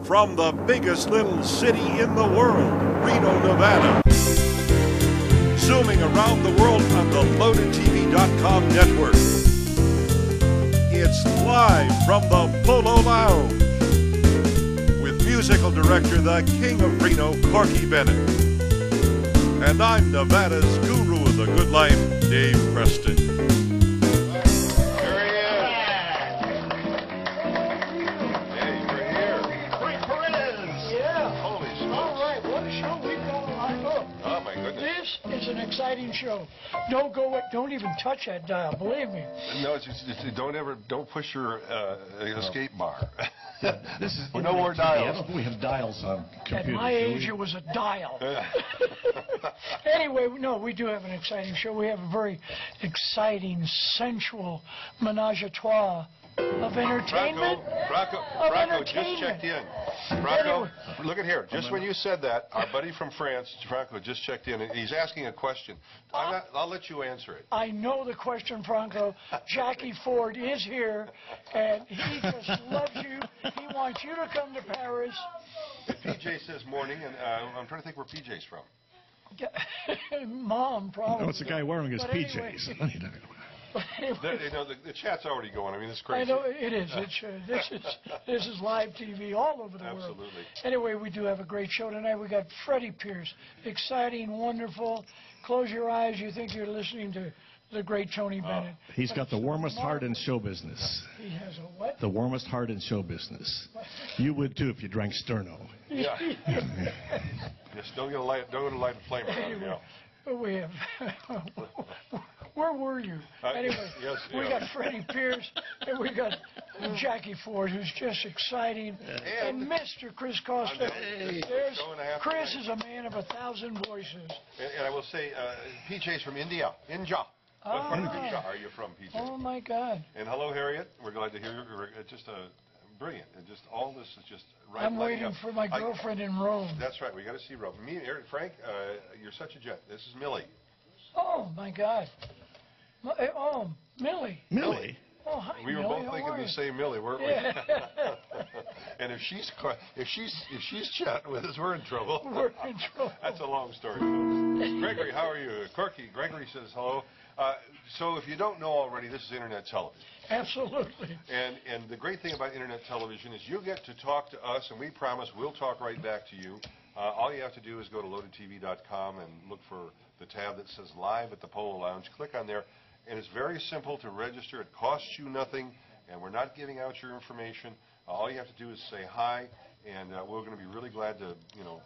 from the biggest little city in the world, Reno, Nevada. Zooming around the world on the LoadedTV.com network. It's live from the Polo Lounge with musical director, the king of Reno, Corky Bennett. And I'm Nevada's guru of the good life, Dave Preston. This is an exciting show. Don't even touch that dial, believe me. No, it's don't push your escape bar. This is no more dials. We have dials on computers. At my age, it was a dial. Anyway, no, we do have an exciting show. We have a very exciting, sensual menage a trois of entertainment. Bronco just checked in. Bronco, look at here. Just when you said that, our buddy from France, Bronco, just checked in, and he's asking a question. I'll let you answer it. I know the question, Bronco. Jakki Ford is here, and he just loves you. He wants you to come to Paris. PJ says morning, and I'm trying to think where PJ's from. Mom, probably. No, it's the guy wearing his PJs. The chat's already going. I mean, it's crazy. I know it is. This is live TV all over the world. Absolutely. Anyway, we do have a great show tonight. We got Freddie Pierce, exciting, wonderful. Close your eyes. You think you're listening to the great Tony Bennett. He's got the warmest heart in show business. He has a what? The warmest heart in show business. You would too if you drank Sterno. Yeah. Just don't get a light a flame around. Anyway, but we have. Where were you? Anyway, we got Freddie Pierce, and we got Jakki Ford, who's just exciting, and Mr. Chris Costa. Chris is a man of 1,000 voices. And I will say, PJ's from India. What part of India are you from, PJ? Oh, my God. And hello, Harriet. We're glad to hear you. Just brilliant. And just all this is just right. I'm waiting for my girlfriend in Rome. That's right. We got to see Rome. Me, Frank, you're such a gent. This is Millie. Oh, my God. Oh, Millie. Millie? Oh, hi, we were Millie. both thinking the same Millie, weren't we? And if she's chatting with us, we're in trouble. We're in trouble. That's a long story, folks. Gregory, how are you? Corky, Gregory says hello. So if you don't know already, this is internet television. Absolutely. And the great thing about internet television is you get to talk to us, and we promise we'll talk right back to you. All you have to do is go to LoadedTV.com and look for the tab that says Live at the Polo Lounge. Click on there, and it's very simple to register. It costs you nothing, and we're not giving out your information. All you have to do is say hi, and we're going to be really glad to,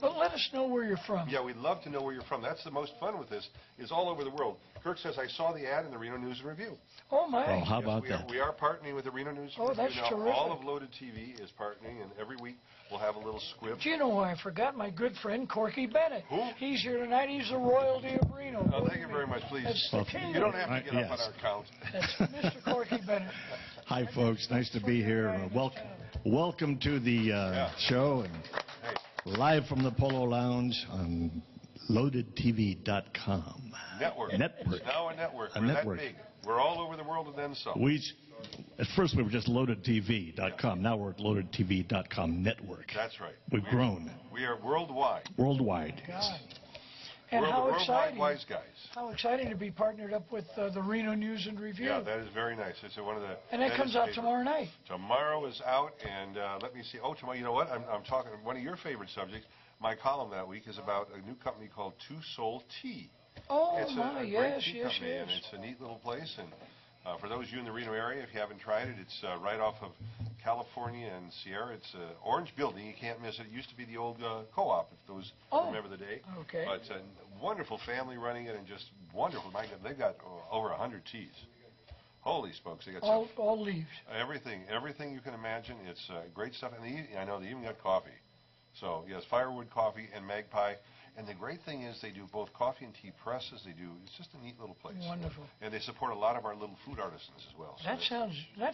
But let us know where you're from. Yeah, we'd love to know where you're from. That's the most fun with this, is all over the world. Kirk says, I saw the ad in the Reno News and Review. Oh, my. Well, how about that? We are partnering with the Reno News and Review. That's now, terrific. all of Loaded TV is partnering, and every week we'll have a little script. Do you know who I forgot? My good friend, Corky Bennett. Who? He's here tonight. He's the royalty of Reno. Oh, thank you very much, please. That's the king. You don't have to get up on our count. That's Mr. Corky Bennett. Hi, folks. Nice to be here. Welcome to the show, and live from the Polo Lounge on LoadedTV.com. Network. It's now a network. We're that big. We're all over the world and then some. At first, we were just LoadedTV.com. Now we're at LoadedTV.com network. That's right. We've grown. We are worldwide. Worldwide. God. And we're how the worldwide exciting! wise guys. How exciting to be partnered up with the Reno News and Review. Yeah, that is very nice. It's one of the. And that comes out tomorrow night. Tomorrow is out, and let me see. Oh, tomorrow. You know what? I'm talking. One of your favorite subjects. My column that week is about a new company called Two Soul Tea. Oh, it's my, a yes, great tea yes, company, yes. and it's a neat little place. And for those of you in the Reno area, if you haven't tried it, it's right off of California and Sierra. It's an orange building. You can't miss it. It used to be the old co-op, if those remember the day. Okay. But it's a wonderful family running it, and just wonderful. My God, they've got over 100 teas. Holy smokes, they got all leaves. Everything you can imagine. It's great stuff. And I know they even got coffee. So, yes, Firewood Coffee and Magpie. And the great thing is they do both coffee and tea presses. It's just a neat little place. Wonderful. And they support a lot of our little food artisans as well. So that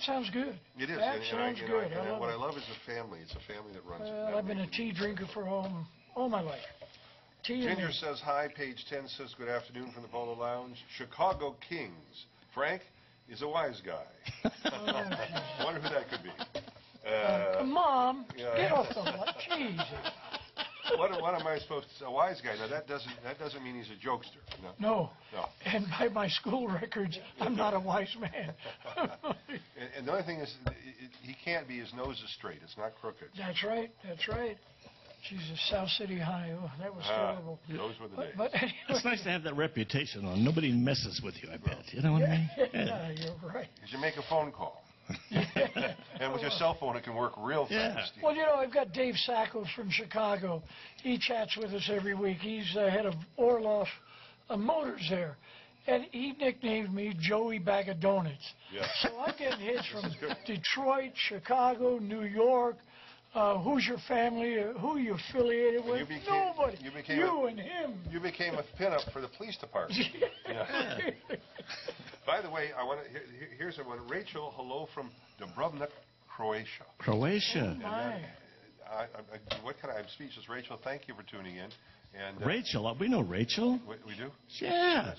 sounds good. It is. That sounds good. And what I love is the family. It's a family that runs it. I've been a tea drinker for all my life. Ginger says hi. Page 10 says good afternoon from the Polo Lounge. Chicago Kings. Frank is a wise guy. Wonder who that could be. Mom, get off the line. Jesus. What am I supposed to say? A wise guy. Now, that doesn't mean he's a jokester. No. And by my school records, I'm not a wise man. and the other thing is, he can't be. His nose is straight. It's not crooked. That's right. Jesus, South City High. Oh, that was terrible. Those were the days. But anyway. It's nice to have that reputation on. Nobody messes with you, I bet. You know what I mean? Yeah, you're right. Did you make a phone call? And with your cell phone, it can work real fast. Well, you know, I've got Dave Sacco from Chicago. He chats with us every week. He's head of Orloff Motors there. And he nicknamed me Joey Bag of Donuts. Yeah. So I'm getting hits from Detroit, Chicago, New York. Who's your family? Who are you affiliated with? Nobody. You and him. You became a pinup for the police department. Yeah. By the way, here's one. Rachel, hello from Dubrovnik, Croatia. Croatia. Oh, my. I'm speechless. Rachel, thank you for tuning in. And Rachel, we know Rachel. We do? Yeah.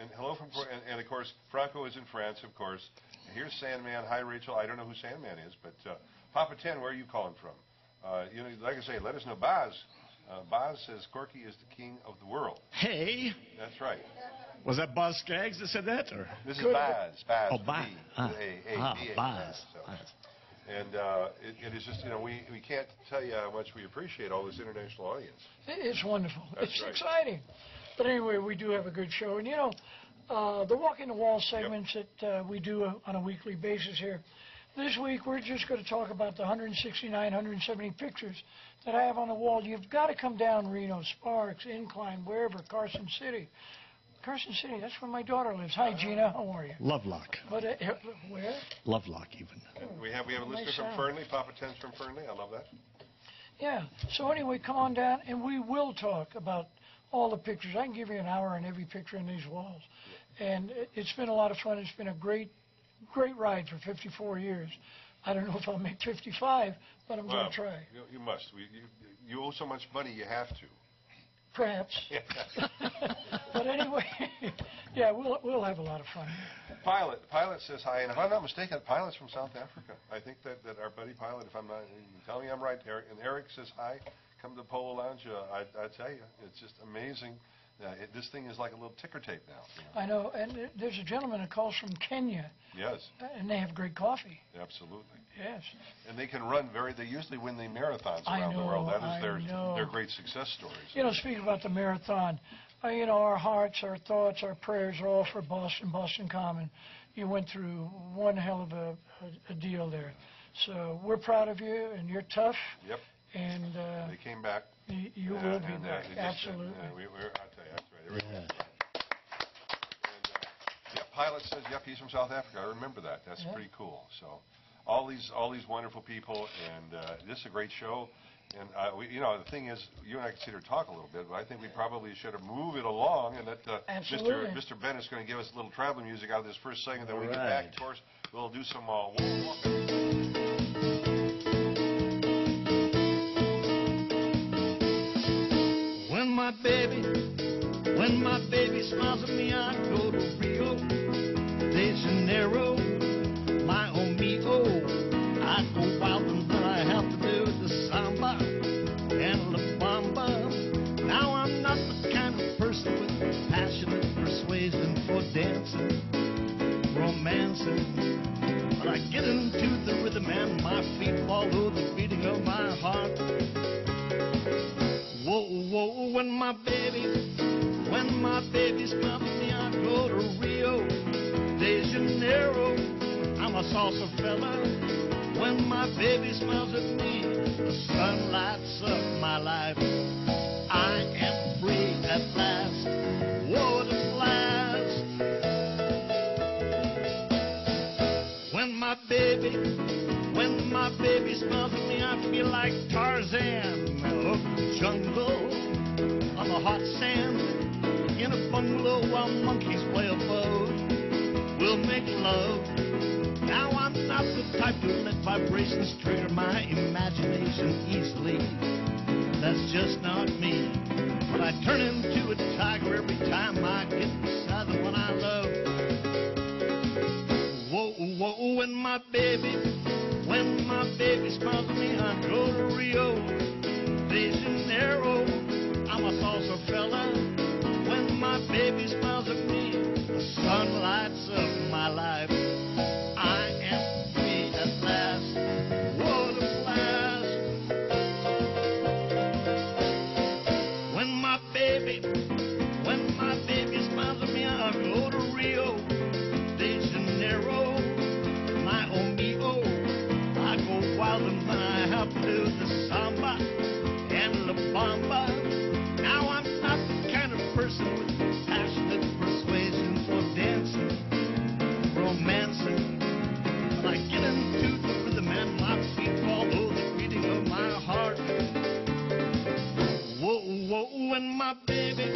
And hello from, and of course, Franco is in France, of course. And here's Sandman. Hi, Rachel. I don't know who Sandman is, but Papa 10, where are you calling from? Like I say, let us know. Baz says Corky is the king of the world. Hey. That's right. Was that Buzz Skaggs that said that? Or? This is Baz. Oh, Baz. Baz. And it is just, we can't tell you how much we appreciate all this international audience. It's wonderful. It's right. exciting. But anyway, we do have a good show. And, the Walking the Wall segments that we do on a weekly basis here. This week, we're just going to talk about the 169, 170 pictures that I have on the wall. You've got to come down Reno, Sparks, Incline, wherever, Carson City. Carson City, that's where my daughter lives. Hi, Gina. How are you? Lovelock. But where? Lovelock, even. We have a listener from Fernley. Papa 10's from Fernley. I love that. Yeah. So anyway, come on down, and we will talk about all the pictures. I can give you an hour on every picture in these walls. Yeah. And it's been a lot of fun. It's been a great ride for 54 years. I don't know if I'll make 55, but I'm going to try. You must. You owe so much money, you have to. Perhaps. But anyway, yeah, we'll have a lot of fun. Pilot says hi, and if I'm not mistaken, Pilot's from South Africa. I think that our buddy Pilot, if I'm not, tell me I'm right, Eric. And Eric says hi. Come to the Polo Lounge. I tell you, it's just amazing. This thing is like a little ticker tape now. I know, and there's a gentleman that calls from Kenya. Yes. And they have great coffee. Absolutely. Yes. And they can run they usually win the marathons around the world. That is their great success stories. Speaking about the marathon, our hearts, our thoughts, our prayers are all for Boston Common. You went through one hell of a deal there. So we're proud of you, and you're tough. Yep. And they came back. You will be back. Absolutely. I'll tell you, that's right. And, Pilot says, yep, he's from South Africa. I remember that. That's pretty cool. So, all these wonderful people, and this is a great show. And the thing is, you and I can sit here and talk a little bit, but I think we probably should have moved it along, and that Mr. Bennett's going to give us a little traveling music out of this first segment. Then we get back, of course, we'll do some When my baby smiles at me, I go to Rio de Janeiro, my oh me oh. I go wild and what I have to do with the samba and la bamba. Now I'm not the kind of person with passionate persuasion for dancing, romancing, but I get into the rhythm and my feet follow the beating of my heart. Whoa, whoa, when my baby smiles at me, I go to Rio de Janeiro. I'm a salsa fella. When my baby smiles at me, the sun lights up my life. I am free at last. Whoa, at last. When my baby smiles at me, I feel like Tarzan of the jungle on the hot sand in a bungalow while monkeys play a bow. We'll make love. Now I'm not the type to let vibrations trigger my imagination easily. That's just not me. But I turn into a tiger every time I get beside the one I love. Whoa, whoa, when my baby my baby smiles at me, I go to Rio de Janeiro. I'm a salsa fella. When my baby smiles at me, the sun lights up my life. I am free at last. What a blast. When my baby smiles at me, I go to Rio de Janeiro. My oh me oh, I go wild and when I have to do the samba and la bamba. Now I'm not the kind of person with passionate persuasion for dancing, romancing. When I get into the rhythm and my feet follow the beating of my heart. Whoa, whoa, when my baby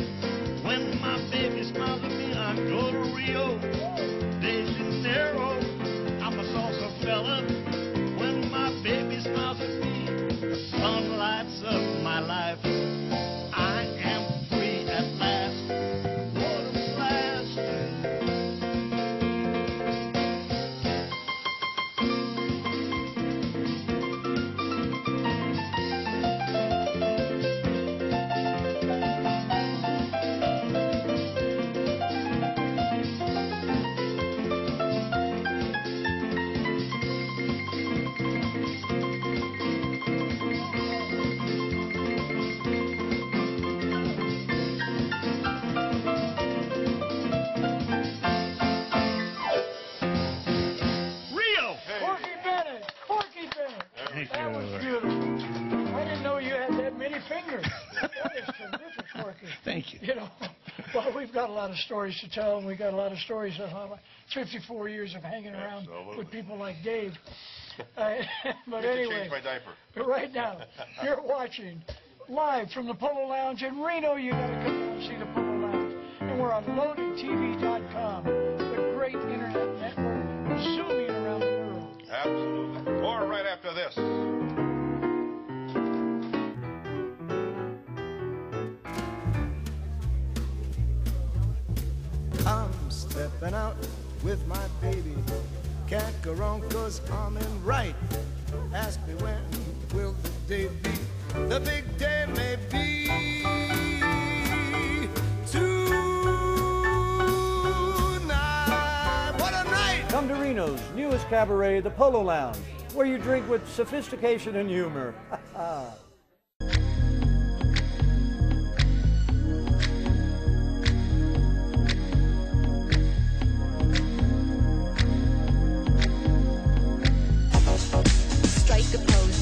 smiles at me, I go to Rio de Janeiro. I'm a salsa fella. When my baby smiles at me, the sun lights up my life. I am free at last. What a blast. Rio! Corky Bennett. That was beautiful. I didn't know you had that many fingers. That is terrific, Corky. Thank you. You know, well, we've got a lot of stories to tell, and we've got a lot of stories of 54 years of hanging around with people like Dave. But anyway, Change my diaper. right now, you're watching live from the Polo Lounge in Reno. You got to come down and see the Polo Lounge. And we're on LoadedTV.com, the great internet network zooming around the world. Absolutely. More right after this. I'm stepping out with my baby. Can't go wrong 'cause I'm in right. Ask me when will the day be? The big day may be tonight. What a night! Come to Reno's newest cabaret, the Polo Lounge, where you drink with sophistication and humor. Strike a pose.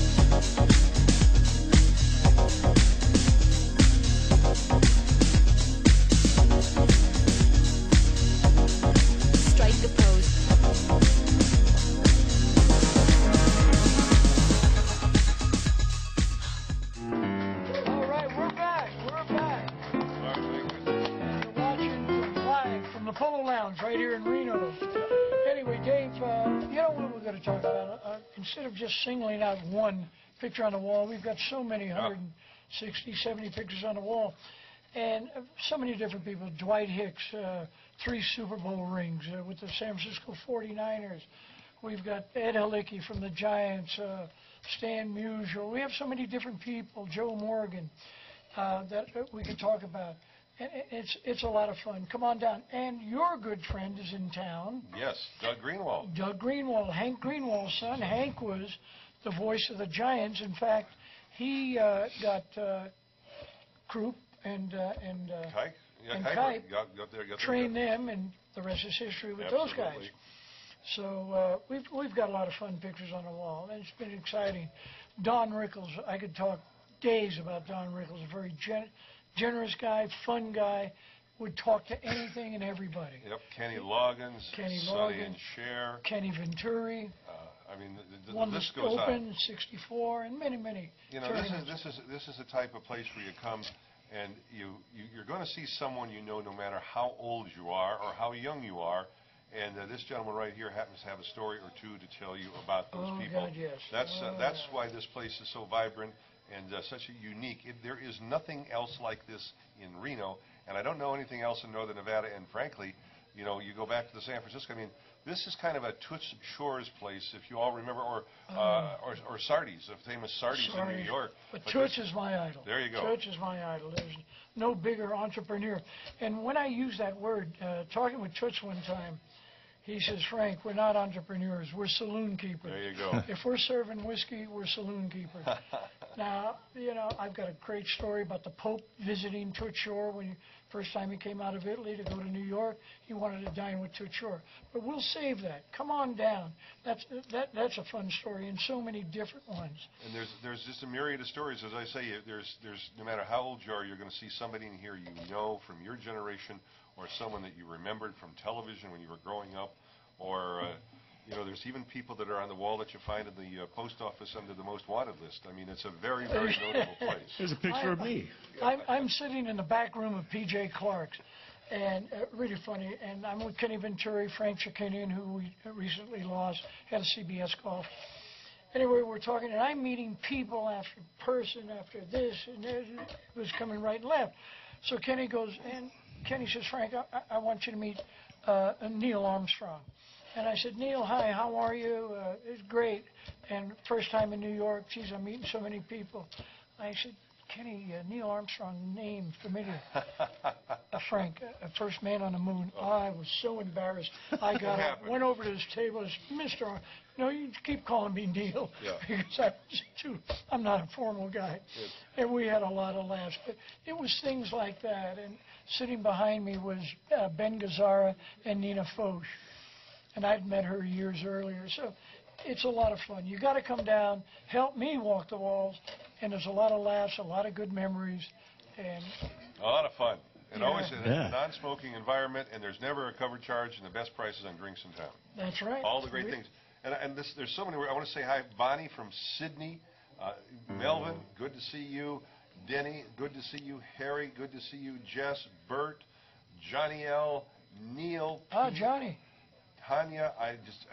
Strike a pose. All right, we're back. We're back. And you're watching live from the Polo Lounge right here in Reno. Anyway, Dave, you know what we're going to talk about? Instead of just singling out one picture on the wall, we've got so many, 160, 70 pictures on the wall. And so many different people. Dwight Hicks, 3 Super Bowl rings with the San Francisco 49ers. We've got Ed Halicki from the Giants, Stan Musial. We have so many different people, Joe Morgan, that we can talk about. And it's a lot of fun. Come on down. And your good friend is in town. Yes, Doug Greenwald. Doug Greenwald, Hank Greenwald's son. Hank was the voice of the Giants. In fact, he got Croup and Kike? Yeah, and Kike. Kike Got there, trained them, and the rest is history with those guys. Absolutely. So we've got a lot of fun pictures on the wall, and it's been exciting. Don Rickles, I could talk days about Don Rickles. A very generous guy, fun guy, would talk to anything and everybody. Yep, Kenny Loggins, Kenny Sonny Loggins, and Cher. Kenny Venturi, I mean, the won the list goes Open, on. 64, and many, many You know, tournaments. this is the type of place where you come and you're going to see someone you know no matter how old you are or how young you are. And this gentleman right here happens to have a story or two to tell you about those people. God, yes. That's why this place is so vibrant and such a unique. There is nothing else like this in Reno, and I don't know anything else in Northern Nevada. And frankly, You know, you go back to the San Francisco. I mean, this is kind of a Toots Shor's place, if you all remember, or Sardi's, a famous Sardi's in New York. But Toots is my idol. There you go. Toots is my idol. There's no bigger entrepreneur. And when I use that word, talking with Toots one time, he says, Frank, we're not entrepreneurs, we're saloon keepers. There you go. If we're serving whiskey, we're saloon keepers. Now, you know, I've got a great story about the Pope visiting Toots Shor when first time he came out of Italy to go to New York. He wanted to dine with Toots Shor. But we'll save that. Come on down. That's a fun story, and so many different ones. And there's just a myriad of stories. As I say, there's no matter how old you are, you're going to see somebody in here you know from your generation, or someone that you remembered from television when you were growing up, or you know, there's even people that are on the wall that you find in the post office under the most wanted list. I mean, it's a very, very notable place. There's a picture of me. I'm sitting in the back room of P.J. Clark's, and really funny, and I'm with Kenny Venturi, Frank Chakinian, who we recently lost, head of CBS Golf. Anyway, we're talking, and I'm meeting people after person after this, and it was coming right and left. So Kenny goes, and Kenny says, Frank, I want you to meet Neil Armstrong. And I said, Neil, hi, how are you? It's great. And first time in New York, geez, I'm meeting so many people. I said, Kenny, Neil Armstrong, name familiar. Frank, first man on the moon. Oh, I was so embarrassed. I got up, went over to his table, and said, Mr. No, you keep calling me Neil, because I'm not a formal guy. Yes. And we had a lot of laughs. But it was things like that. And sitting behind me was Ben Gazzara and Nina Foch. And I'd met her years earlier. So it's a lot of fun. You got to come down, help me walk the walls, and there's a lot of laughs, a lot of good memories. And a lot of fun. And always in a non-smoking environment, and there's never a cover charge, and the best prices on drinks in town. That's right. All the great things. And there's so many. I want to say hi, Bonnie from Sydney, Melvin, good to see you. Denny, good to see you. Harry, good to see you. Jess, Bert, Johnny L, Neil. Johnny. Tanya,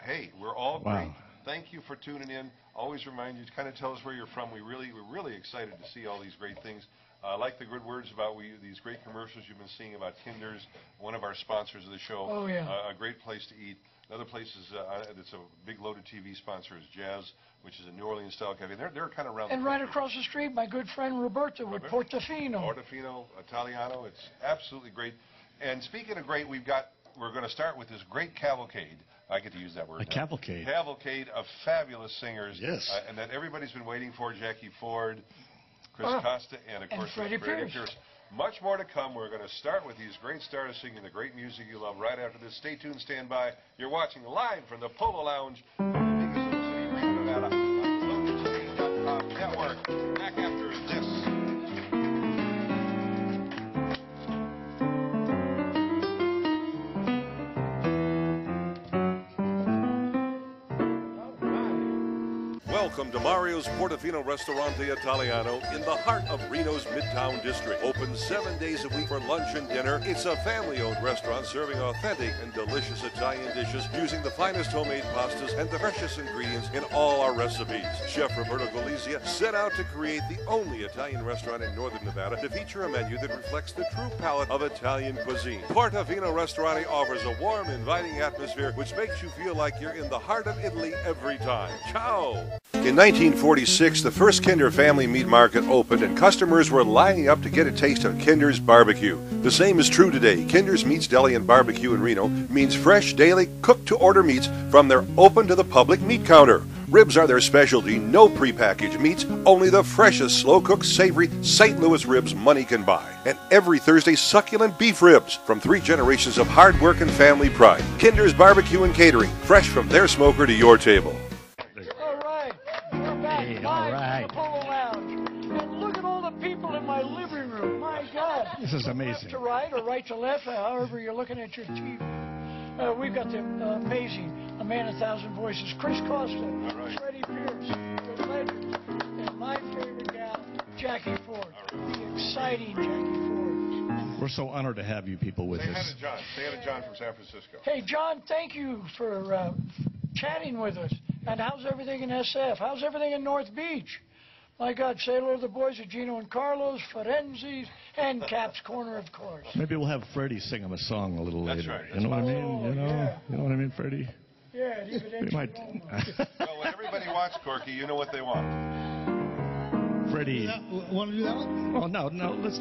hey, we're all great. Thank you for tuning in. Always remind you to kind of tell us where you're from. We're really excited to see all these great things. I like the good words about these great commercials you've been seeing about Kinder's, one of our sponsors of the show. Oh, yeah. A great place to eat. Another place that's a big LoadedTV sponsor is Jazz, which is a New Orleans style cafe. They're kind of around. And right across the street, my good friend Roberta with Portofino. Portofino, Italiano. It's absolutely great. And speaking of great, we're going to start with this great cavalcade. I get to use that word. A cavalcade. Cavalcade of fabulous singers. Yes. And that everybody's been waiting for. Jakki Ford, Chris Costa, and of course Freddie Pierce. Much more to come. We're going to start with these great stars singing the great music you love right after this. Stay tuned, stand by. You're watching live from the Polo Lounge from the biggest city in Reno, Nevada, on LoadedTV.com network. Back after this. Welcome to Mario's Portofino Ristorante Italiano in the heart of Reno's Midtown District. Open 7 days a week for lunch and dinner. It's a family-owned restaurant serving authentic and delicious Italian dishes using the finest homemade pastas and the freshest ingredients in all our recipes. Chef Roberto Galizia set out to create the only Italian restaurant in northern Nevada to feature a menu that reflects the true palate of Italian cuisine. Portofino Ristorante offers a warm, inviting atmosphere which makes you feel like you're in the heart of Italy every time. Ciao! In 1946, the first Kinder Family Meat Market opened and customers were lining up to get a taste of Kinder's barbecue. The same is true today. Kinder's Meats Deli and Barbecue in Reno means fresh, daily, cooked-to-order meats from their open-to-the-public meat counter. Ribs are their specialty, no prepackaged meats, only the freshest, slow-cooked, savory St. Louis ribs money can buy. And every Thursday, succulent beef ribs from 3 generations of hard work and family pride. Kinder's Barbecue and Catering, fresh from their smoker to your table. All right. Polo Lounge. And look at all the people in my living room. My God. This is amazing. Left to right or right to left, however you're looking at your TV. We've got the amazing, a man 1,000 voices, Chris Costa, Freddie Pierce, the legend, and my favorite gal, Jakki Ford. The exciting Jakki Ford. We're so honored to have you people with us. Say hi to John. Say hi to John from San Francisco. Hey, John, thank you for chatting with us. And how's everything in SF? How's everything in North Beach? My God, say hello to the boys at Gino and Carlos, Ferenzi's, and Cap's Corner, of course. Maybe we'll have Freddie sing him a song a little later. That's right. You know what I mean? Oh, You know, yeah. you know what I mean, Freddie? Yeah, We might. Well, when everybody wants Corky, you know what they want. Freddie. Want to do that one? Oh no, let's.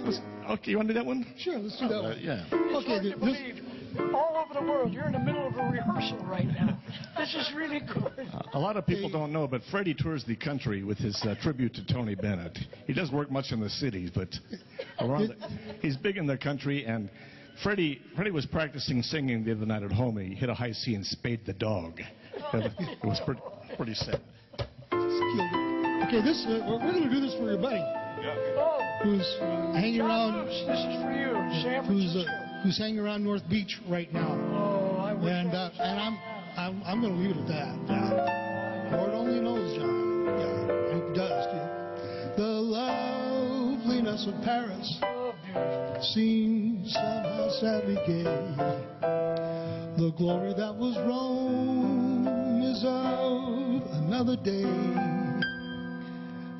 Okay, you want to do that one? Sure, let's do that one. Yeah. It's Okay, hard to believe. All over the world, you're in the middle of a rehearsal right now. This is really good. A lot of people don't know, but Freddie tours the country with his tribute to Tony Bennett. He doesn't work much in the cities, but he's big in the country. And Freddie was practicing singing the other night at home. He hit a high C and spayed the dog. It was pretty sad. Okay, we're going to do this for your buddy, Oh, who's hanging John around. Luce, this is for you, San Francisco. Who's hanging around North Beach right now. Oh, I wish And I was I'm going to leave it at that. Yeah. Lord only knows, John. Yeah, he does. Too. The loveliness of Paris so beautiful. seems somehow sadly gay. The glory that was Rome is of another day.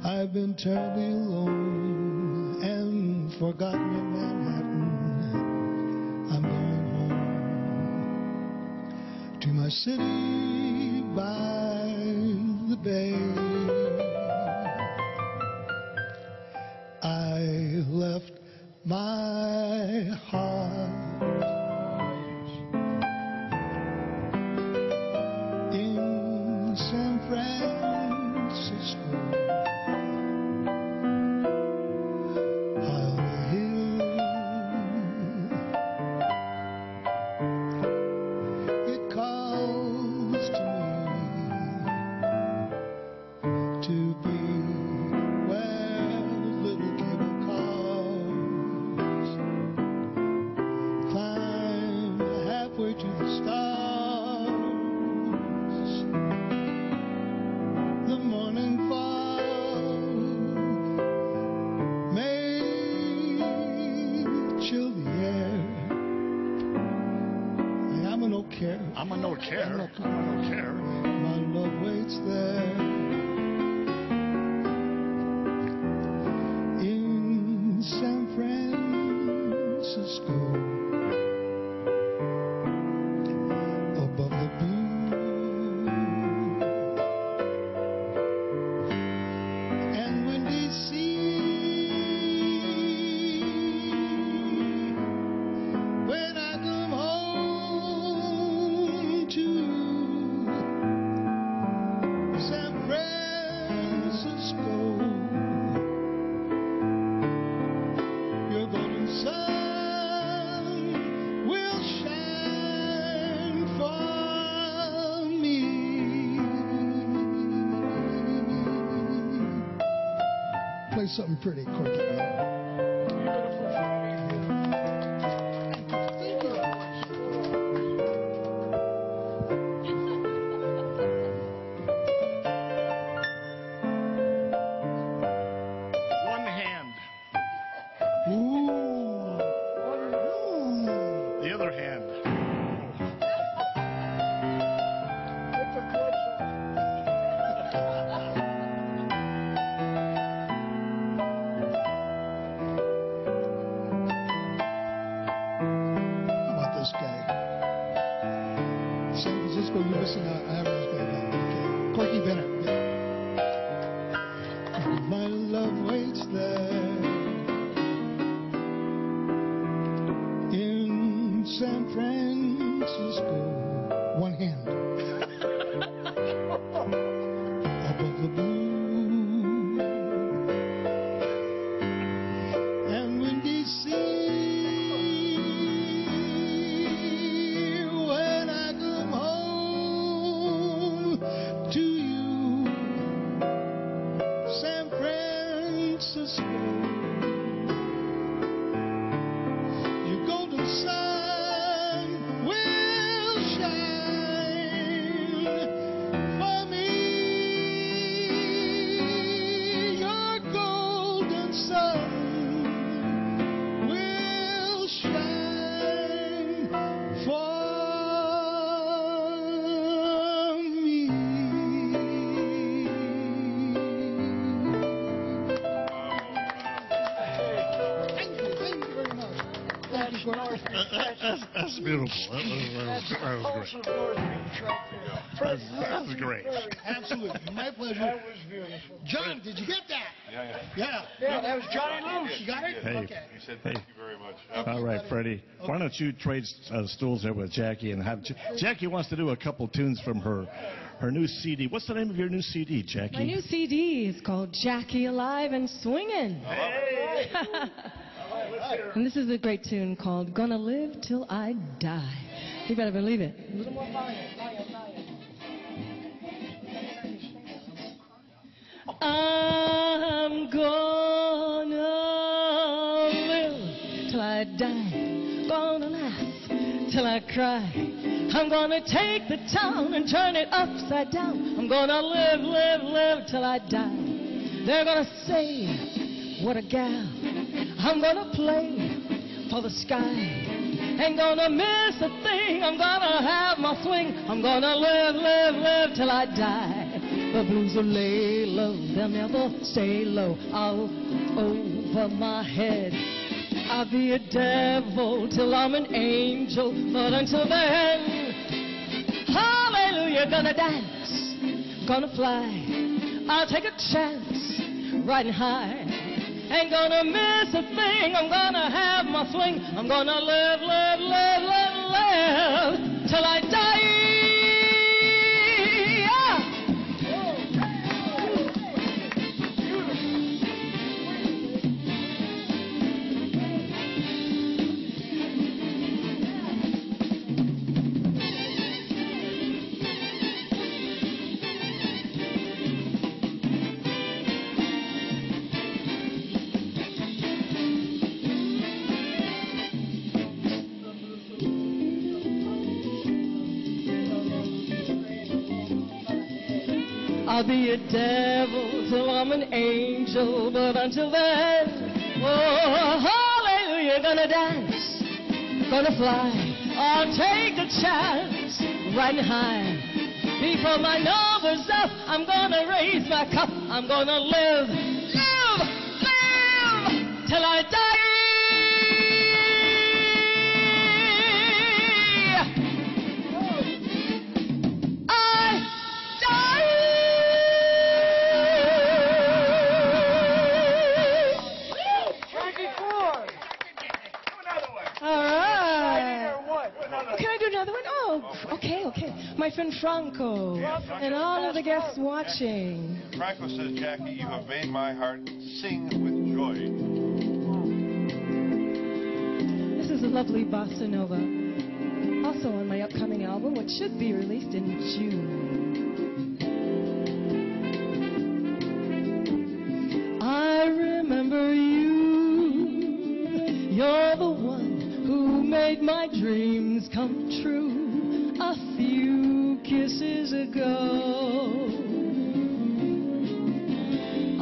I've been terribly alone and forgotten in Manhattan. I'm going home to my city by the bay. I left my heart in San Francisco. I'm a no care. My love waits there in San Francisco, above the blue and windy sea. When I come home to San Francisco, your golden sun will shine for me. Play something pretty, Corky. One hand. The other hand. Put the clubs on. How about this guy? San Francisco, you're missing out. I have this guy now. Okay. Corky Bennett. Yeah. My love waits there in San Francisco. One hand. Above the blue and windy sea. When I come home to you, San Francisco, your golden sun will North Beach. That's beautiful. That's That was pulse great. of North Beach right there. Fred, That was great. Absolutely. My pleasure. That was beautiful. John, did you get that? Yeah. Yeah, that was Johnny Loose. You got it? Hey. Okay. He said thank you very much. All right, Freddie. Why don't you trade stools there with Jackie and have Jackie wants to do a couple tunes from her new CD. What's the name of your new CD, Jackie? My new CD is called Jackie Alive and Swingin'. Hey. And this is a great tune called Gonna Live Till I Die. You better believe it. A little more volume. I'm gonna live till I die. Gonna laugh till I cry. I'm gonna take the town and turn it upside down. I'm gonna live, live, live till I die. They're gonna say, what a gal. I'm gonna play for the sky. Ain't gonna miss a thing. I'm gonna have my swing. I'm gonna live, live, live till I die. The blues will lay low. They'll never stay low. All over my head. I'll be a devil till I'm an angel. But until then, hallelujah, gonna dance, gonna fly. I'll take a chance, riding high. Ain't gonna miss a thing. I'm gonna have my swing. I'm gonna live, live, live, live, live till I die. I'll be a devil till I'm an angel, but until then, oh, hallelujah, gonna dance, gonna fly. I'll take a chance, riding high. Before my number's up, I'm gonna raise my cup. I'm gonna live, live, live till I die. Okay. My friend Franco and all of the guests watching. Franco says, Jackie, you have made my heart sing with joy. This is a lovely bossa nova. Also on my upcoming album, which should be released in June. I remember you. You're the one who made my dreams come true. A few kisses ago,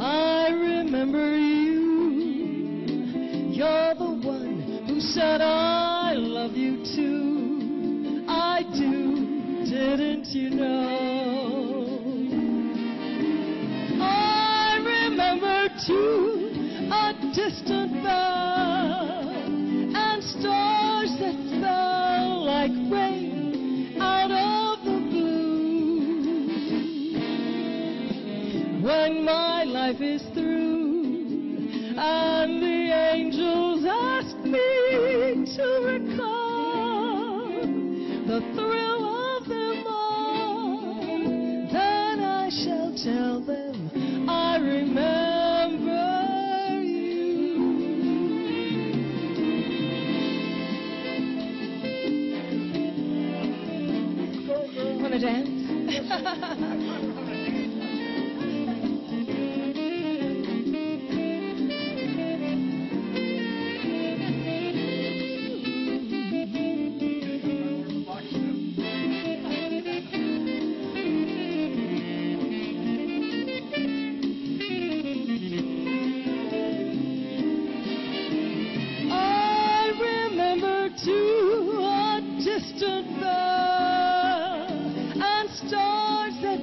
I remember you. You're the one who said I love you too. I do, didn't you know? I remember too a distant bell and stars that fell like rain out of the blue. When my life is through and the angels ask me to recall the thrill of them all, then I shall tell them I remember you. Wanna dance? To a distant bell and stars that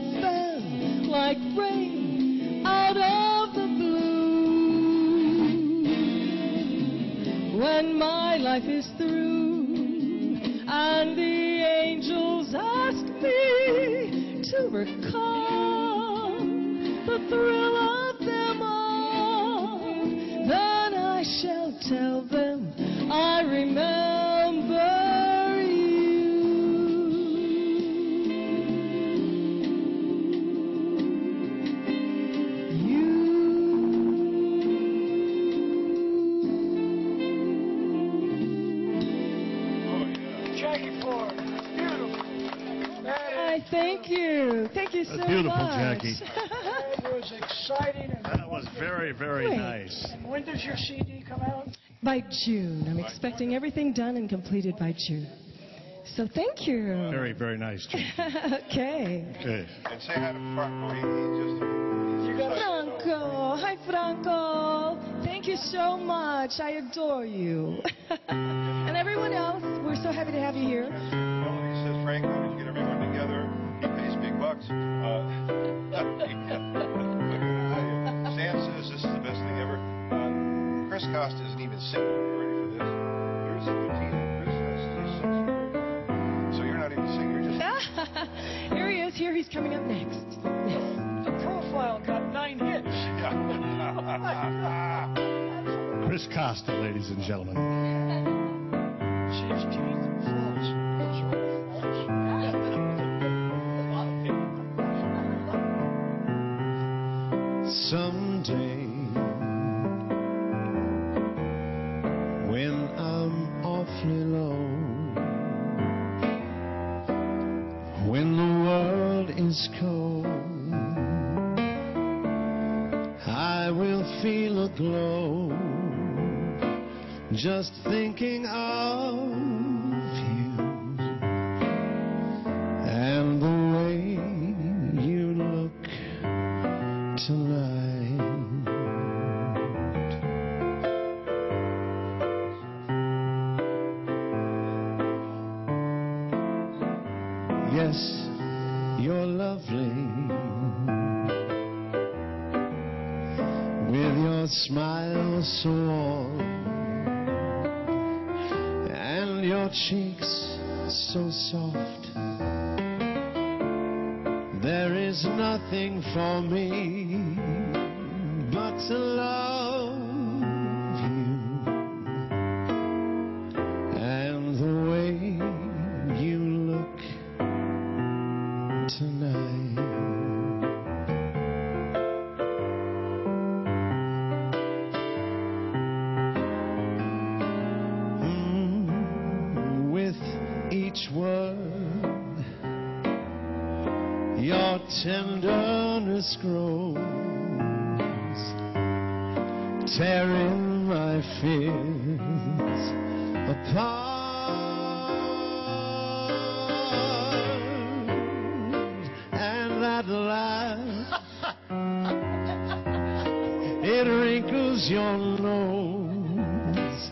when my life is through, and the angels ask me to recall the thrill of them all, then I shall tell them I remember Jakki Ford, beautiful. Thank you. Thank you so beautiful, much. Jakki. It was exciting. And That was very, very Great. nice. And when does your CD come out? By June. I'm expecting everything done and completed by June. So thank you. Very, very nice, Jakki. Okay. Okay. And say hi to Franco. He's Franco. Hi, Franco. Thank you so much. I adore you. And everyone else, we're so happy to have you here. Well, he says, Franco, did you get everyone together? He pays big bucks. Stan says this is the best thing ever. Chris Costa isn't even singing. Are you ready for this? Here's Tina. Chris sings great. So you're not even singing. You're just... Here he is. Here he's coming up next. The Profile got 9 hits. Chris Costa, ladies and gentlemen. See his teeth and floss. Someday, when I'm awfully low, when the world is cold, I will feel a glow just thinking of you and the way you look tonight. Yes, you're lovely with your smile so warm and your cheeks so soft. There is nothing for me but to love you and the way you look tonight. With each word, your tenderness grows, tearing my fears apart. And at last, it wrinkles your nose,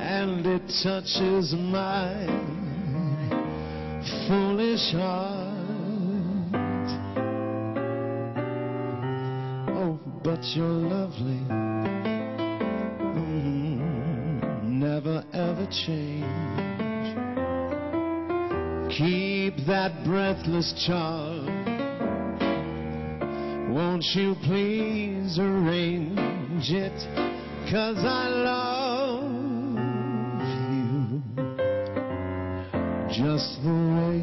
and it touches my foolish heart. Oh, but you're lovely, never ever change. Keep that breathless charm. Won't you please arrange it? 'Cause I love you just the way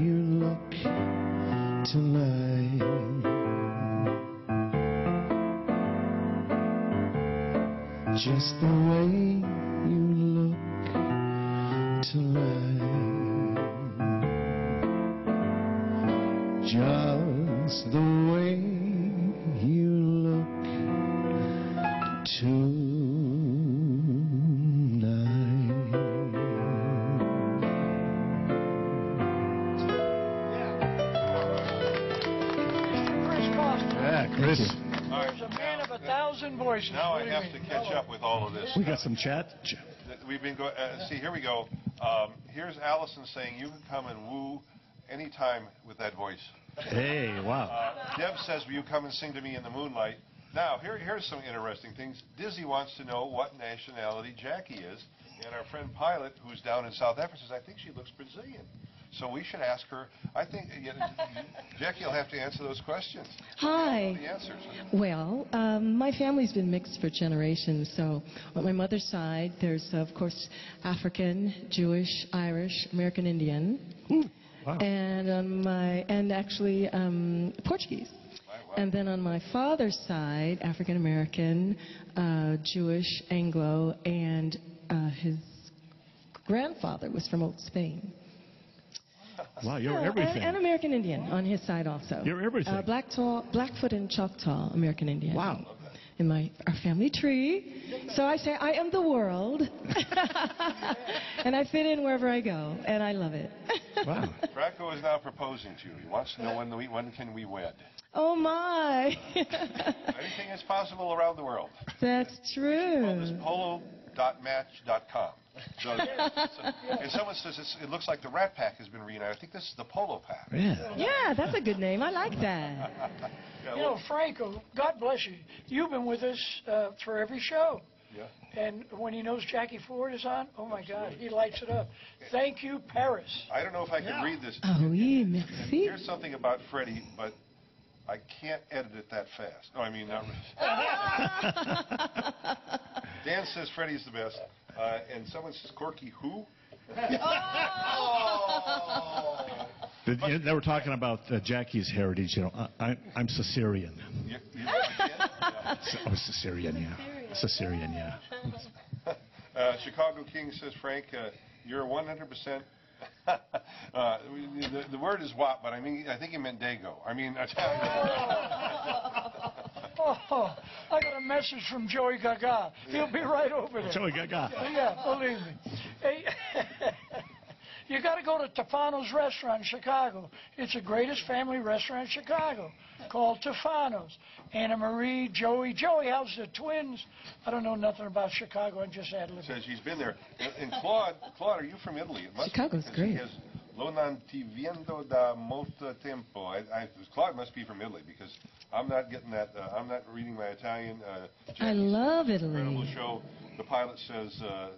you look tonight. Just the way you look tonight. Just the way you look tonight. Chris Costa. Yeah, Chris. There's a man of 1,000 voices. Now I What do you have mean? to catch up with all of this. We got some chat. We've been going. See, here we go. Here's Allison saying you can come and woo anytime with that voice. Hey, wow. Deb says, will you come and sing to me in the moonlight? Now, here's some interesting things. Dizzy wants to know what nationality Jakki is, and our friend Pilot, who's down in South Africa, says, I think she looks Brazilian. So we should ask her. I think, Jakki will have to answer those questions. Hi. The answers. Well, my family's been mixed for generations. So on my mother's side, there's, of course, African, Jewish, Irish, American Indian. Ooh, wow. And actually Portuguese. And then on my father's side, African American, Jewish, Anglo, and his grandfather was from old Spain. Wow, you're everything. And American Indian on his side also. You're everything. Blackfoot and Choctaw American Indian. Wow. In our family tree. So I say I am the world. And I fit in wherever I go, and I love it. Wow. Franco is now proposing to you. He wants to know when can we wed. Oh, my. Anything is possible around the world. That's true. Well, this polo.match.com. So and someone says it looks like the Rat Pack has been reunited. I think this is the Polo Pack. Yeah. Yeah, that's a good name. I like that. Yeah, You know, Franco, God bless you. You've been with us for every show. Yeah. And when he knows Jakki Ford is on, oh, my God, he lights it up. Thank you, Paris. I don't know if I can read this. Oh, oui, And merci. here's something about Freddie, but I can't edit it that fast. No, I mean, not really. Dan says Freddie's the best. And someone says, Corky who? They were talking about Jackie's heritage. You know, I'm Caesarean. Oh, Caesarean, yeah. Caesarean, yeah. Chicago King says, Frank, you're 100%. The word is what, but I think he meant Dago. I mean, Italian. Oh, I got a message from Joey Gaga. He'll be right over there. Joey Gaga. Yeah, believe me. Hey, you got to go to Tefano's restaurant in Chicago. It's the greatest family restaurant in Chicago, called Tefano's. Anna Marie, Joey. Joey, how's the twins? I don't know nothing about Chicago. I just had a little. Says she's been there. And Claude, are you from Italy? It must Chicago's be, great. He has, Lo non ti viendo da molto tempo. Claude must be from Italy because I'm not getting that. I'm not reading my Italian. I love Italy. Incredible show. The pilot says that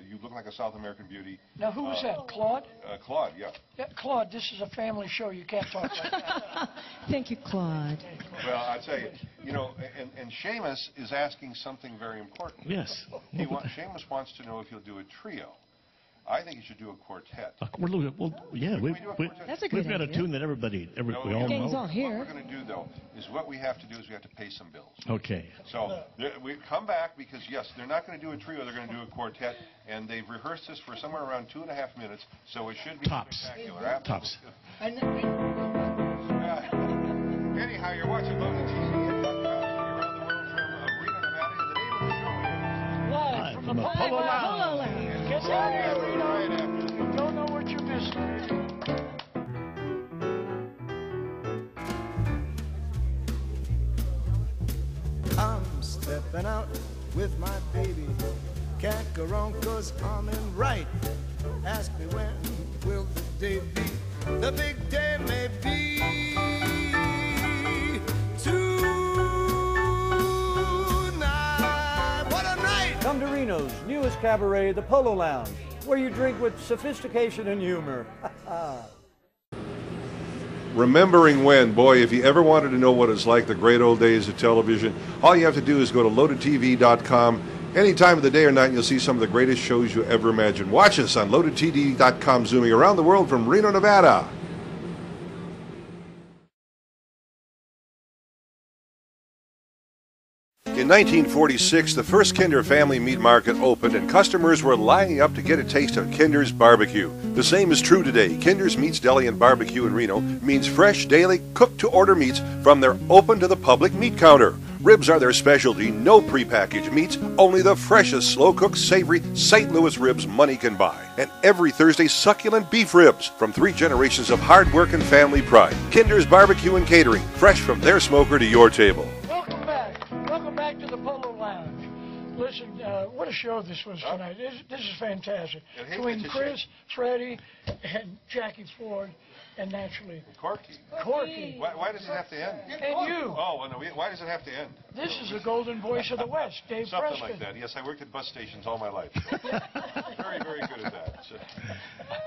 you look like a South American beauty. Now, who was that? Claude? Claude, yeah. Yeah, Claude, this is a family show. You can't talk like that. Thank you, Claude. Well, I tell you, and Seamus is asking something very important. Yes. Seamus wants to know if you'll do a trio. I think you should do a quartet. That's a good we've got a idea. tune that we all Gang's know. all here. What we're going to do, though, is what we have to do is we have to pay some bills. Okay. So we come back because, yes, they're not going to do a trio. They're going to do a quartet. And they've rehearsed this for somewhere around 2.5 minutes. So it should be spectacular. Tops. Anyhow, you're watching Loaded TV around the world from Reno, Nevada. The name of the show is Live from the Polo Lounge. Get out here, Reno. You don't know what you're missing. I'm stepping out with my baby. Can't go wrong 'cause I'm in right. Ask me when will the day be? The big day may be tonight. What a night! Come to Reno's newest cabaret, the Polo Lounge, where you drink with sophistication and humor. Remembering when, boy, if you ever wanted to know what it's like the great old days of television, all you have to do is go to LoadedTV.com. Any time of the day or night, you'll see some of the greatest shows you ever imagined. Watch us on LoadedTV.com, zooming around the world from Reno, Nevada. In 1946, the first Kinder Family Meat Market opened and customers were lining up to get a taste of Kinder's barbecue. The same is true today. Kinder's Meats Deli and Barbecue in Reno means fresh, daily, cooked-to-order meats from their open-to-the-public meat counter. Ribs are their specialty, no prepackaged meats, only the freshest, slow-cooked, savory St. Louis ribs money can buy. And every Thursday, succulent beef ribs from 3 generations of hard work and family pride. Kinder's Barbecue and Catering, fresh from their smoker to your table. Welcome back. Welcome back to the Polo Lounge. Listen, what a show this was tonight. This is fantastic. Between Chris, Freddie, and Jakki Ford, and naturally Corky. Corky. Why does it have to end? And you. Oh, well, no, why does it have to end? This is the golden voice of the West, Dave Something Preston. like that. Yes, I worked at bus stations all my life. So. Very, very good at that. So.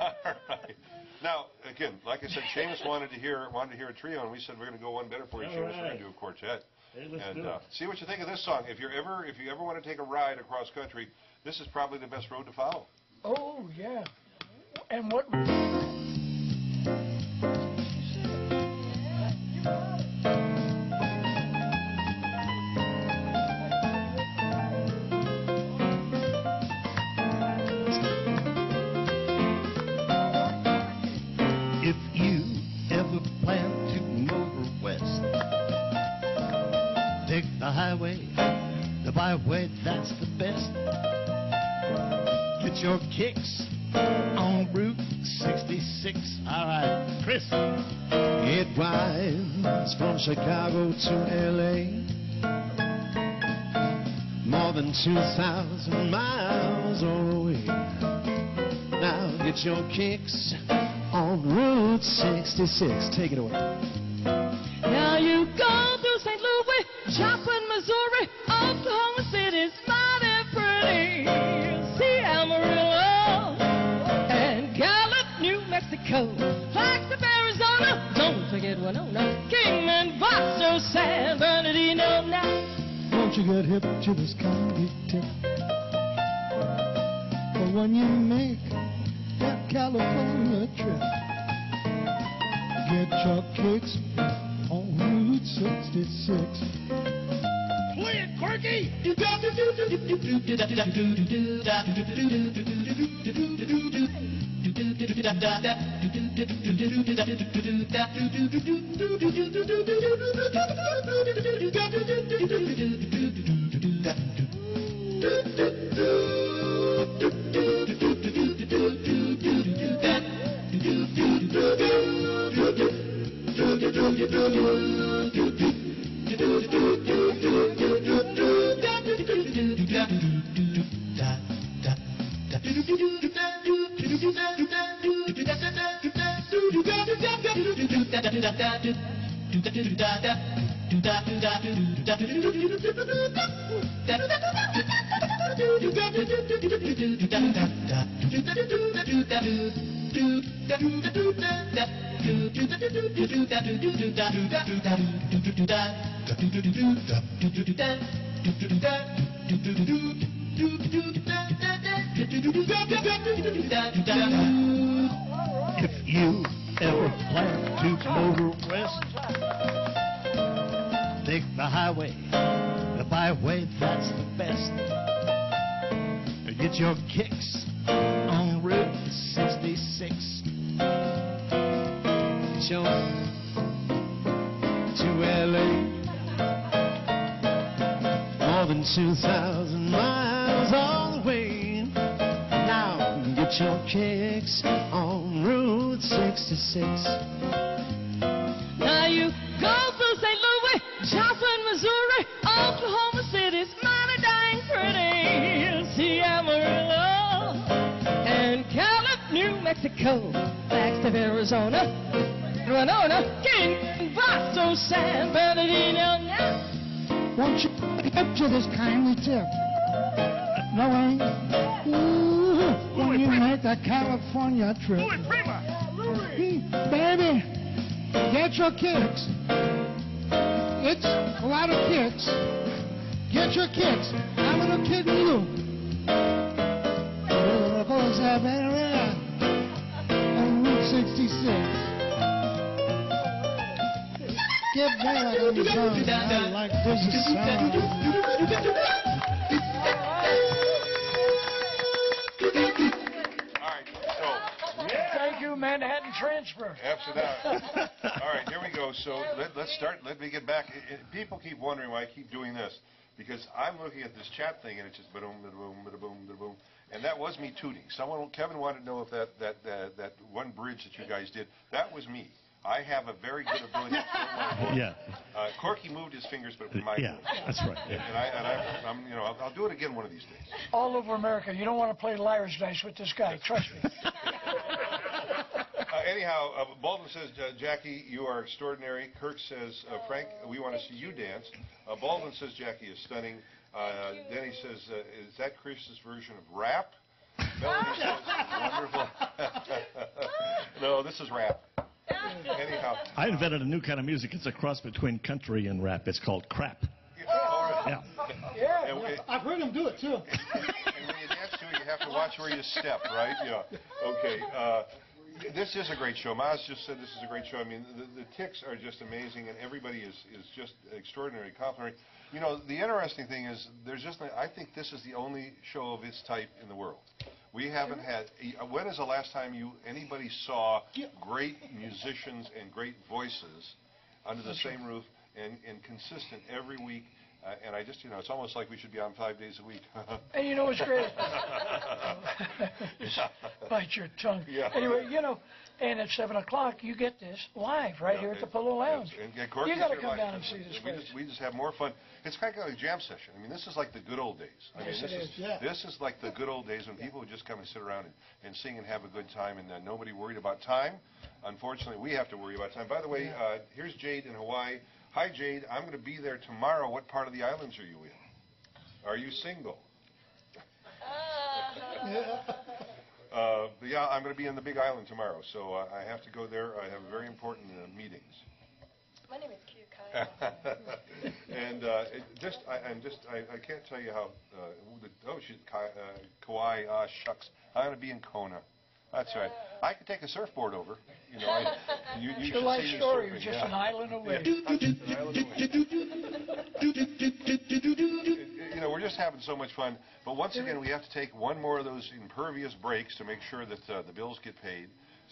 All right. Now, again, like I said, Seamus wanted to hear a trio, and we said we're going to go one better for you, Seamus. We're going to do a quartet. Hey, let's And do it. see what you think of this song. If you ever want to take a ride across country, this is probably the best road to follow. Oh, yeah. And what... If you ever plan to move west, take the highway, the byway, that's the best. Get your kicks on Route 66. All right, Chris. It winds from Chicago to L.A. More than 2,000 miles away. Now get your kicks on Route 66. Take it away. Now you go through St. Louis, Joplin, Missouri, Oklahoma City's mighty pretty. See Amarillo and Gallup, New Mexico, Flagstaff, Arizona. Don't forget Winona, Kingman, Boston, San Bernardino. Now Won't you get hip to this county tip? For when you make that California trip, get your kicks on Route 66. Play it, Corky. If you ever plan to motor west, take the highway, the byway, that's the best. Get your kicks on Route 66. Get your to LA, more than 2,000 miles all the way. Now get your kicks on Route 66. Now you go through St. Louis, Joplin, Missouri, Oklahoma City's mighty dang pretty. See Amarillo and Gallup, New Mexico, Flagstaff, Arizona, Winona, King, Boston, San Bernardino. Now Won't you get to this kindly tip? No way. Ooh, when you make a California trip. Baby, get your kicks. It's a lot of kicks. Get your kicks. I'm gonna kid you. On Route 66. Get back on the song. I like this song. Thank you, Manhattan Transfer. Absolutely. All right, here we go. So let's start. Let me get back. People keep wondering why I keep doing this, because I'm looking at this chat thing and it's just ba-boom, ba-boom, ba-boom, ba-boom, and that was me tooting. Kevin wanted to know if that one bridge that you guys did, that was me. I have a very good ability to throw my voice. Yeah. Corky moved his fingers, but with my Yeah, voice. that's right. And I'll do it again one of these days. All over America. You don't want to play liar's dice with this guy. Trust me. Anyhow, Baldwin says, Jakki, you are extraordinary. Kirk says, Frank, we want to see you dance. Baldwin says, Jakki is stunning. Denny says, is that Chris's version of rap? Melanie says, wonderful. No, this is rap. Anyhow. I invented a new kind of music. It's a cross between country and rap. It's called crap. Yeah. I've heard him do it, too. And when you dance to it, you have to watch where you step, right? Yeah. Okay. This is a great show. Maz just said this is a great show. I mean, the ticks are just amazing, and everybody is just extraordinary, complimentary. You know, the interesting thing is, I think this is the only show of its type in the world. We haven't had. When is the last time anybody saw great musicians and great voices under the same roof and consistent every week? And I just, it's almost like we should be on 5 days a week. And you know what's great? Bite your tongue. Yeah. Anyway, and at 7 o'clock, you get this live right here at the Polo Lounge. You got to come down and see this place. We just have more fun. It's kind of like a jam session. I mean, this is like the good old days. This is like the good old days when people would just come and sit around and sing and have a good time, and nobody worried about time. Unfortunately, we have to worry about time. By the way, here's Jade in Hawaii. Hi, Jade. I'm going to be there tomorrow. What part of the islands are you in? Are you single? But yeah, I'm going to be in the Big Island tomorrow, so I have to go there. I have very important meetings. My name is Kyle. And I can't tell you how. She's Kauai. Shucks. I'm going to be in Kona. That's right. I could take a surfboard over. You it's should a life see me story. surfing. Just an island away. We're just having so much fun. But once again, we have to take one more of those impervious breaks to make sure that the bills get paid.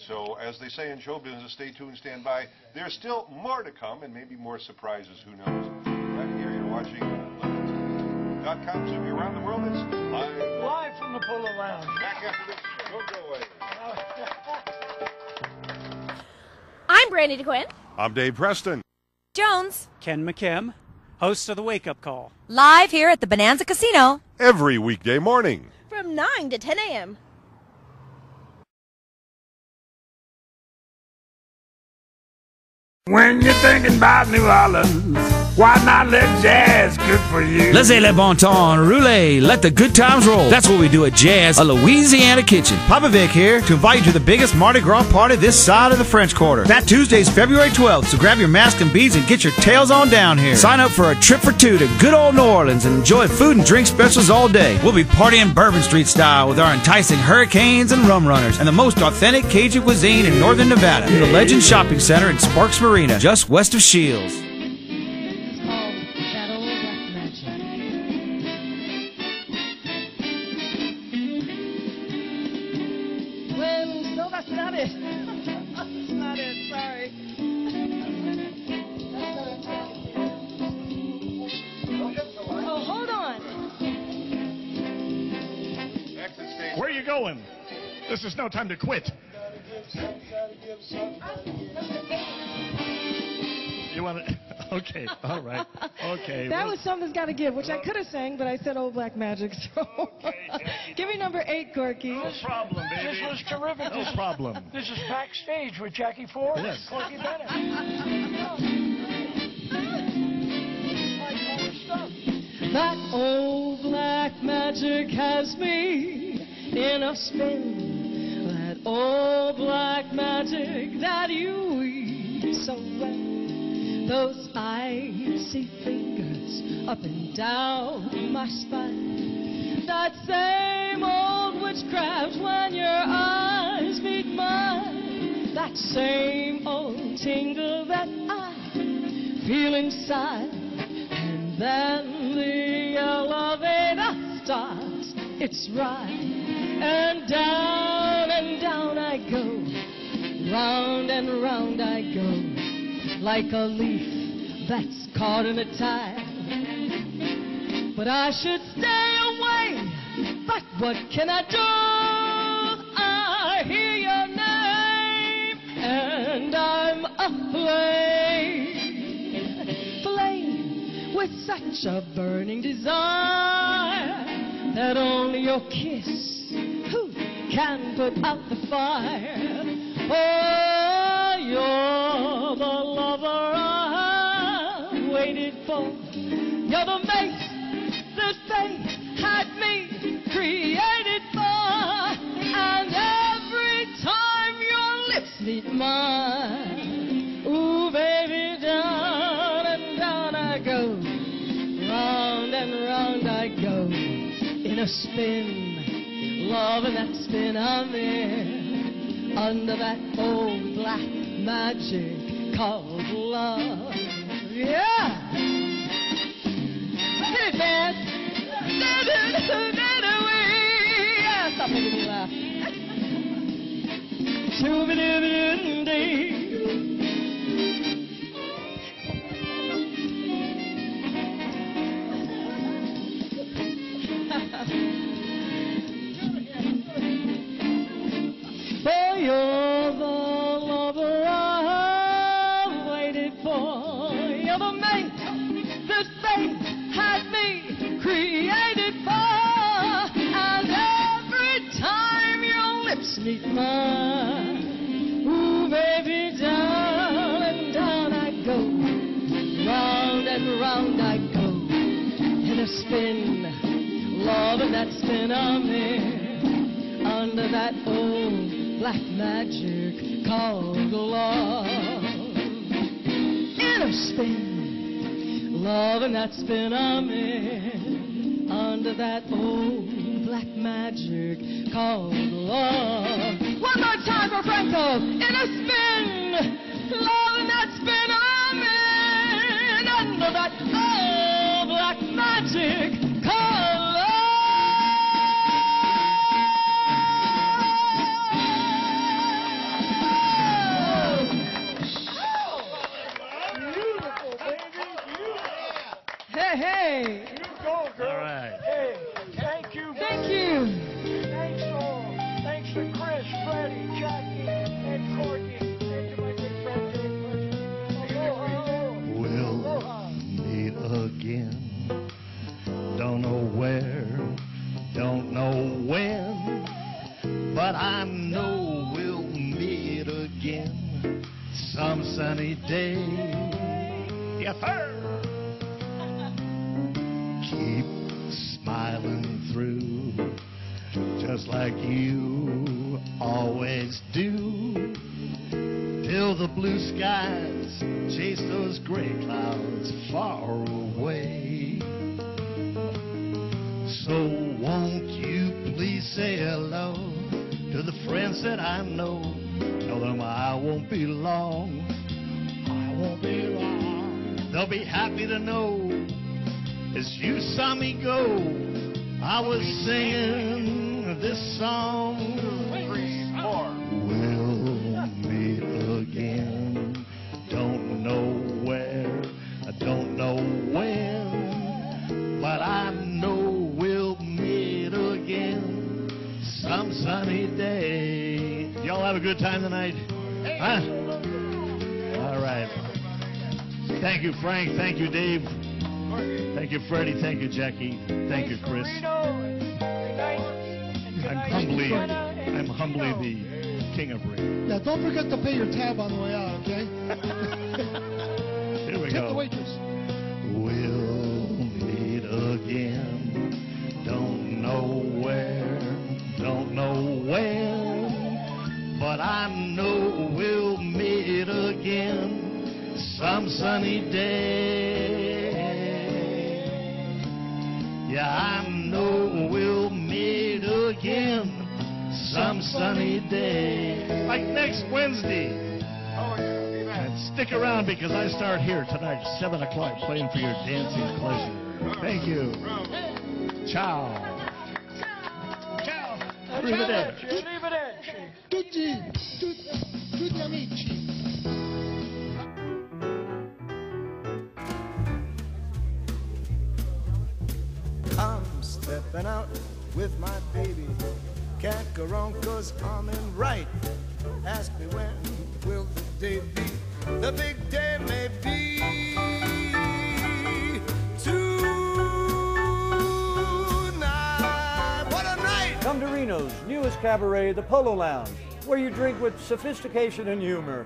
So, as they say in show business, stay tuned, stand by. There's still more to come, and maybe more surprises. Who knows? Right here, you're watching LoadedTV.com. So, around the world, it's live. Live from the Polo Lounge. Back after this. Don't go away. I'm Brandy DeQuinn. I'm Dave Preston. Jones. Ken McKim, host of The Wake Up Call. Live here at the Bonanza Casino. Every weekday morning. From 9 to 10 a.m. When you're thinking about New Orleans, why not let jazz cook for you? Laissez le bon temps rouler. Let the good times roll. That's what we do at Jazz, a Louisiana kitchen. Papa Vic here to invite you to the biggest Mardi Gras party this side of the French Quarter. That Tuesday's February 12th, so grab your mask and beads and get your tails on down here. Sign up for a trip for two to good old New Orleans and enjoy food and drink specials all day. We'll be partying Bourbon Street style with our enticing hurricanes and rum runners and the most authentic Cajun cuisine in northern Nevada. The Legend Shopping Center in Sparks Marina, just west of Shields. Where are you going? This is no time to quit. You want to? Okay, all right. Okay. That was Something's Gotta Give, which I could have sang, but I said Old Black Magic, so. Give me number 8, Corky. No problem, baby. This was terrific. No problem. This is Backstage with Jakki Ford and Corky Bennett. That old black magic has me in a spin. That old black magic that you weave so well. Those icy fingers up and down my spine. That same old witchcraft when your eyes meet mine. That same old tingle that I feel inside. And then the elevator starts its ride. And down I go. Round and round I go. Like a leaf that's caught in a tide. But I should stay away. But what can I do? I hear your name and I'm aflame with such a burning desire that only your kiss can put out the fire. Oh, you're the lover I waited for. You're the mate that fate had me created for. And every time your lips meet mine, ooh, baby, down and down I go. Round and round I go in a spin. Love and that spin I'm in under that old black magic called love. Yeah! Hit it, man! Yeah, stop making me laugh. Shoo-ba-doo-ba-doo-dee. For you're the lover I've waited for. You're the mate that fate had me created for. And every time your lips meet mine, ooh, baby, down and down I go. Round and round I go in a spin. Love and that spin I'm in under that old black magic called love. In a spin, love and that spin I'm in under that old black magic called love. One more time for Franco. In a spin, love and that spin I'm in under that old black magic called love. Hey! You go, girl. All right. Hey, thank you. Thank you. Thanks all. Thanks to Chris, Freddie, Jakki, and Corky, and to my good friend Dave Preston. Aloha. We'll meet again. Don't know where, don't know when, but I know we'll meet again some sunny day. Yes, sir. Keep smiling through, just like you always do, till the blue skies chase those gray clouds far away. So won't you please say hello to the friends that I know? Tell them I won't be long, I won't be long. They'll be happy to know as you saw me go, I was singing this song. 3, 4. We'll meet again. Don't know where, I don't know when, but I know we'll meet again some sunny day. Y'all have a good time tonight? Huh? All right. Thank you, Frank. Thank you, Dave. Thank you, Freddie. Thank you, Jakki. Thank you, Chris. I'm humbly the king of Reno. Yeah, don't forget to pay your tab on the way out, okay? Here we Tip go. the waitress. We'll meet again. Don't know where, don't know when, but I know we'll meet again some sunny day. Yeah, I know we'll meet again some sunny day. Like next Wednesday. And stick around because I start here tonight, 7 o'clock, playing for your dancing pleasure. Thank you. Ciao. Ciao. Arrivederci. Arrivederci. Tutti amici. I'm stepping out with my baby. Can't go wrong 'cause I'm in right. Ask me when will the day be? The big day may be tonight. What a night! Come to Reno's newest cabaret, the Polo Lounge, where you drink with sophistication and humor.